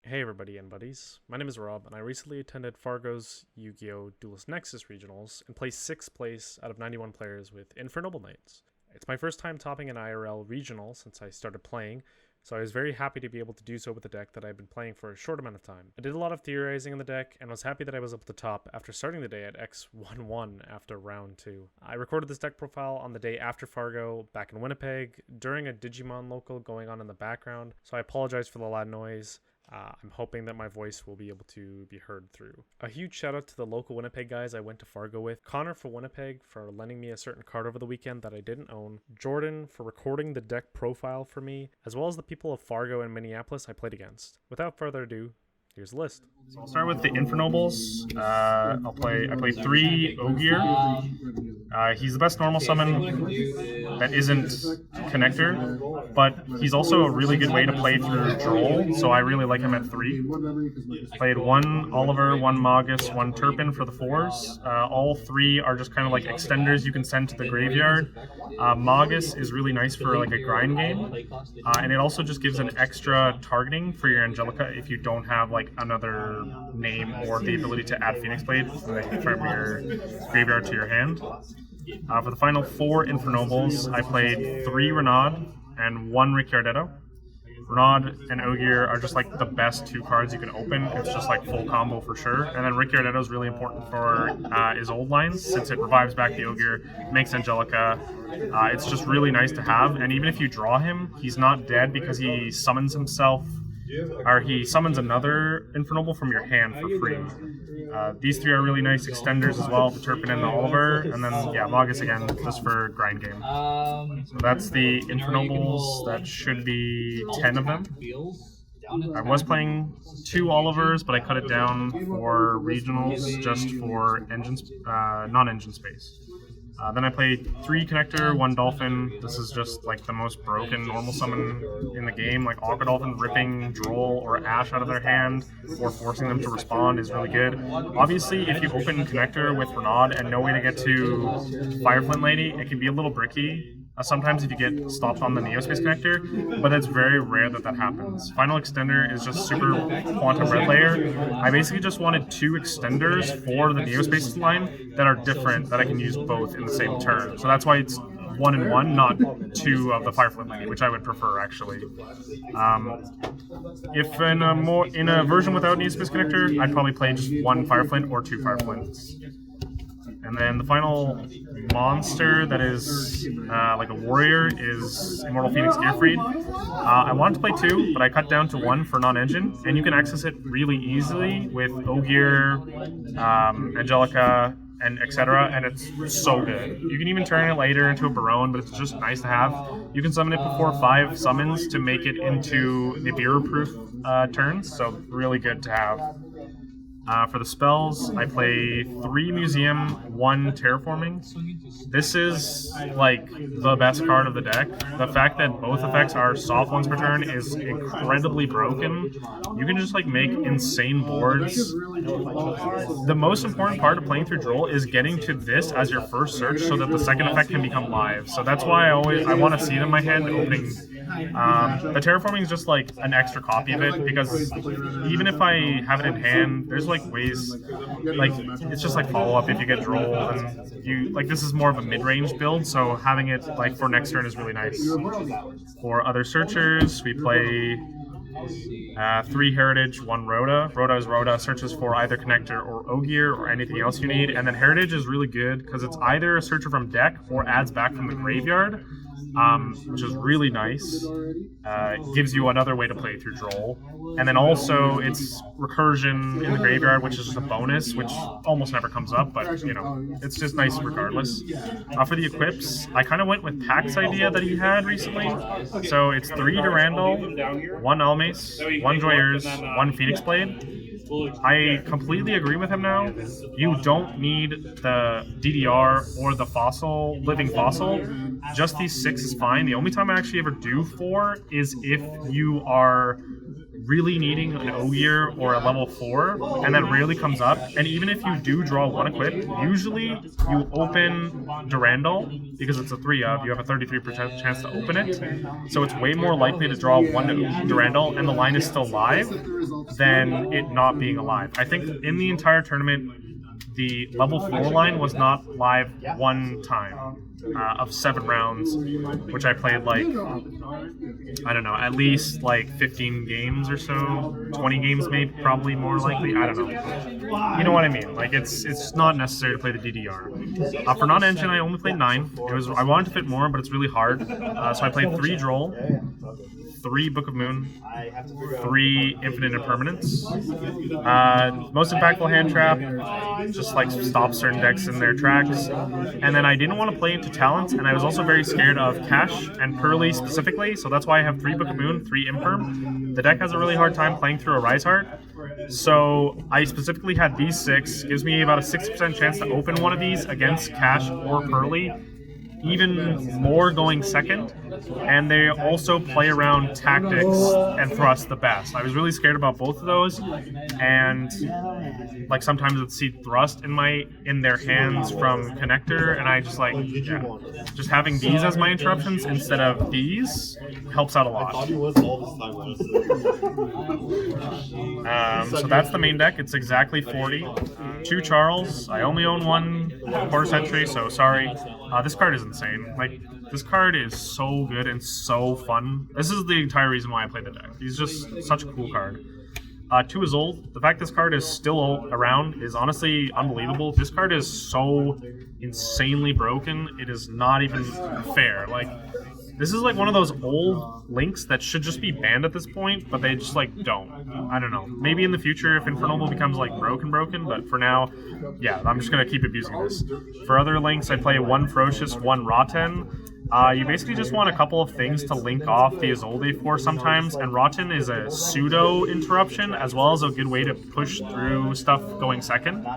Hey everybody and buddies, my name is Rob and I recently attended Fargo's Yu-Gi-Oh! Duelist Nexus Regionals and placed 6th place out of 91 players with Infernoble Knights. It's my first time topping an IRL regional since I started playing, so I was very happy to be able to do so with a deck that I've been playing for a short amount of time. I did a lot of theorizing in the deck and was happy that I was able to top after starting the day at X11 after round 2. I recorded this deck profile on the day after Fargo back in Winnipeg during a Digimon local going on in the background, so I apologize for the loud noise. I'm hoping that my voice will be able to be heard through. A huge shout out to the local Winnipeg guys I went to Fargo with. Connor for Winnipeg for lending me a certain card over the weekend that I didn't own. Jordan for recording the deck profile for me, as well as the people of Fargo and Minneapolis I played against. Without further ado, here's the list. So I'll start with the Infernobles. I play 3 Ogier. He's the best normal summon that isn't Connector, but he's also a really good way to play through Droll, so I really like him at 3. Played 1 Oliver, 1 Magus, 1 Turpin for the 4s. All 3 are just kind of like extenders you can send to the graveyard. Magus is really nice for like a grind game, and it also just gives an extra targeting for your Angelica if you don't have like another name or the ability to add Phoenix Blade from your graveyard to your hand. For the final 4 Infernobles, I played 3 Renaud and 1 Ricciardetto. Renaud and Ogier are just like the best 2 cards you can open. It's just like full combo for sure. And then Ricciardetto is really important for his old lines since it revives back the Ogier, makes Angelica. It's just really nice to have. And even if you draw him, he's not dead because he summons himself, or he summons another Infernoble from your hand for free. These 3 are really nice extenders as well, the Turpin and the Oliver, and then, yeah, Magus again, just for grind game. So that's the Infernobles. That should be 10 of them. I was playing 2 Olivers, but I cut it down for regionals just for non-engine space. Then I played 3 Connector, 1 Dolphin. This is just like the most broken normal summon in the game. Like Aqua Dolphin ripping Droll or Ash out of their hand or forcing them to respond is really good. Obviously, if you open Connector with Renaud and no way to get to Fireflint Lady, it can be a little bricky. Sometimes if you get stopped on the Neospace Connector, but it's very rare that that happens. Final Extender is just super Quantum Red Layer. I basically just wanted 2 extenders for the Neospace line that are different, that I can use both in the same turn. So that's why it's 1 and 1, not 2 of the Fireflint Lady, which I would prefer actually. If in a version without Neospace Connector, I'd probably play just 1 Fireflint or 2 Fireflints. And then the final monster that is like a warrior is Immortal Phoenix Gearfried. I wanted to play 2, but I cut down to 1 for non-engine, and you can access it really easily with Ogier, Angelica, and etc., and it's so good. You can even turn it later into a Barone, but it's just nice to have. You can summon it before 5 summons to make it into Nibiru-proof turns, so really good to have. For the spells, I play 3 Museum, 1 Terraforming. This is like the best card of the deck. The fact that both effects are soft ones per turn is incredibly broken. You can just like make insane boards. The most important part of playing through Droll is getting to this as your first search so that the second effect can become live. So that's why I want to see it in my hand opening. The Terraforming is just like an extra copy of it because even if I have it in hand, there's like ways, like it's just like follow up if you get Droll, and you like this is more of a mid-range build, so having it like for next turn is really nice. For other searchers, we play 3 Heritage, 1 Rhoda. Rhoda is Rhoda, searches for either Connector or Ogier or anything else you need, and then Heritage is really good because it's either a searcher from deck or adds back from the graveyard. Which is really nice. Gives you another way to play through Droll. And then also it's recursion in the graveyard, which is just a bonus, which almost never comes up, but you know, it's just nice regardless. For the equips, I kind of went with Pack's idea that he had recently. So it's 3 Durandal, 1 Almace, 1 Joyers, 1 Phoenix Blade. I completely agree with him now. You don't need the DDR or the living fossil. Just these 6 is fine. The only time I actually ever do 4 is if you are really needing an Ogier or a level 4, and that rarely comes up. And even if you do draw 1 equip, usually you open Durandal, because it's a 3-of, you have a 33% chance to open it. So it's way more likely to draw 1 Durandal, and the line is still live. than it not being alive. I think in the entire tournament, the level 4 line was not live one time of 7 rounds, which I played like, I don't know, at least like 15 games or so, 20 games maybe, probably more likely, I don't know. You know what I mean? Like it's not necessary to play the DDR. For non-engine, I only played 9. I wanted to fit more, but it's really hard. So I played 3 Droll, 3 Book of Moon, 3 Infinite Impermanence. Most impactful hand trap, just like stop certain decks in their tracks. And then I didn't want to play into Talent, and I was also very scared of Cash and Pearly specifically, so that's why I have 3 Book of Moon, 3 Imperm. The deck has a really hard time playing through a Rise Heart, so I specifically had these 6. Gives me about a 60% chance to open one of these against Cash or Pearly, even more going second, and they also play around tactics and thrust the best. I was really scared about both of those, and like sometimes I'd see thrust in their hands from connector, and I just like, yeah, just having these as my interruptions instead of these helps out a lot. So that's the main deck. It's exactly 40. 2 Charles. I only own 1 quarter century, so sorry. This card is insane. Like, this card is so good and so fun. This is the entire reason why I play the deck. He's just such a cool card. 2 is old. The fact this card is still around is honestly unbelievable. This card is so insanely broken, it is not even fair. Like, this is like one of those old links that should just be banned at this point, but they just like don't. I don't know. Maybe in the future if Infernoble becomes like broken, but for now, yeah, I'm just gonna keep abusing this. For other links, I play 1 Ferocious, 1 Rotten. You basically just want a couple of things to link off the Isolde for sometimes, and Rotten is a pseudo interruption as well as a good way to push through stuff going second.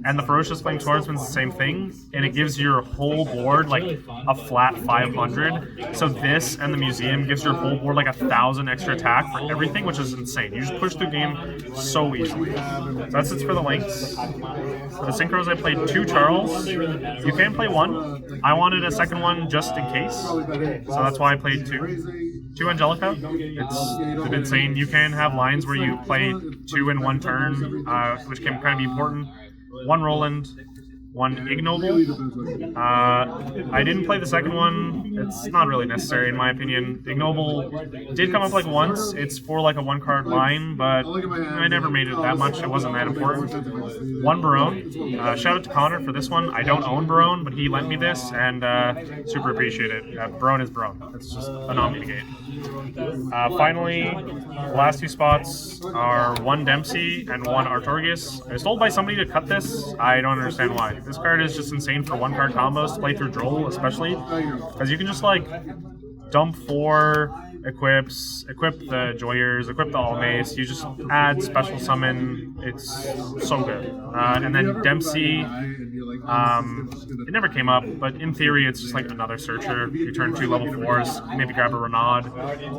And the Ferocious Flame Swordsman is the same thing, and it gives your whole board like a flat 500. So this and the Museum gives your whole board like 1,000 extra attack for everything, which is insane. You just push through game so easily. So that's it for the links. For the synchros, I played 2 Charles. You can play 1. I wanted a second one just in case. So that's why I played 2. 2 Angelica. It's insane. You can have lines where you play 2 in 1 turn, which can kind of be important. 1 Roland, 1 Ignoble. I didn't play the second one. It's not really necessary in my opinion. Ignoble did come up like once. It's for like a 1-card line, but I never made it that much. It wasn't that important. 1 Barone. Shout out to Connor for this one. I don't own Barone, but he lent me this, and super appreciate it. Barone is Barone. It's just a non-mitigate. Finally, the last 2 spots are 1 Dempsey and 1 Artorgus. I was told by somebody to cut this. I don't understand why. This card is just insane for 1-card combos to play through Droll, especially, because you can just like dump 4 equips, equip the Joyers, equip the All-Mace, you just add special summon, it's so good. And then Dempsey, it never came up, but in theory it's just like another searcher. You turn 2 level 4s, maybe grab a Renaud,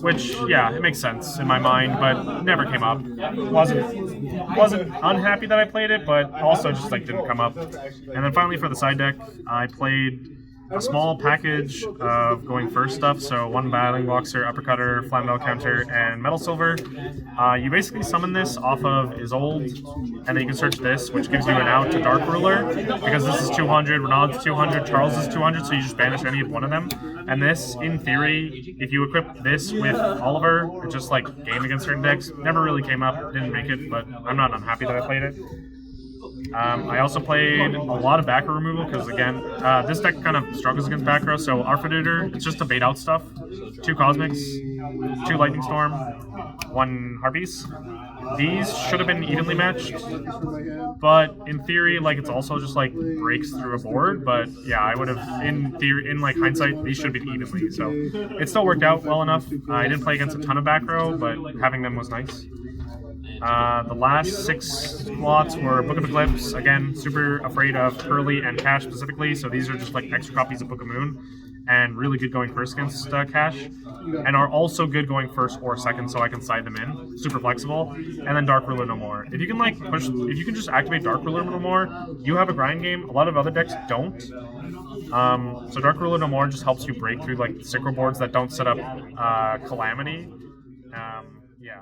which, yeah, it makes sense in my mind, but never came up. Wasn't unhappy that I played it, but also just like didn't come up. And then finally for the side deck, I played a small package of going first stuff, so 1 Battling Boxer, Uppercutter, Flammel Counter, and Metal Silver. You basically summon this off of Isolde, and then you can search this, which gives you an out to Dark Ruler, because this is 200, Renaud's 200, Charles is 200, so you just banish any of one of them. And this, in theory, if you equip this with Oliver, it's just like game against certain decks. Never really came up, didn't make it, but I'm not unhappy that I played it. I also played a lot of back row removal because, again, this deck kind of struggles against back row. So Arfidator, it's just to bait out stuff. 2 Cosmics, 2 Lightning Storm, 1 Harpies. These should have been evenly matched, but in theory, like, it's also just like breaks through a board. But yeah, I would have, in theory, in like hindsight, these should have been evenly. So it still worked out well enough. I didn't play against a ton of back row, but having them was nice. The last 6 slots were Book of Eclipse. Again, super afraid of Pearly and Cash specifically, so these are just like extra copies of Book of Moon, and really good going first against Cash, and are also good going first or second, so I can side them in. Super flexible. And then Dark Ruler No More. If you can like push, if you can just activate Dark Ruler No More, you have a grind game. A lot of other decks don't. So Dark Ruler No More just helps you break through like synchro boards that don't set up Calamity. Yeah.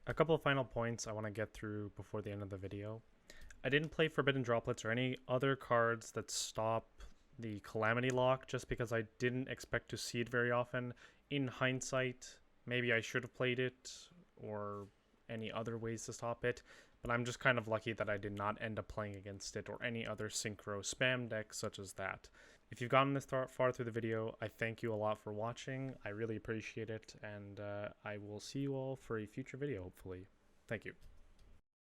A couple of final points I want to get through before the end of the video. I didn't play Forbidden Droplets or any other cards that stop the Calamity Lock just because I didn't expect to see it very often. In hindsight, maybe I should have played it or any other ways to stop it, but I'm just kind of lucky that I did not end up playing against it or any other synchro spam deck such as that. If you've gotten this far through the video, I thank you a lot for watching. I really appreciate it, and I will see you all for a future video, hopefully. Thank you.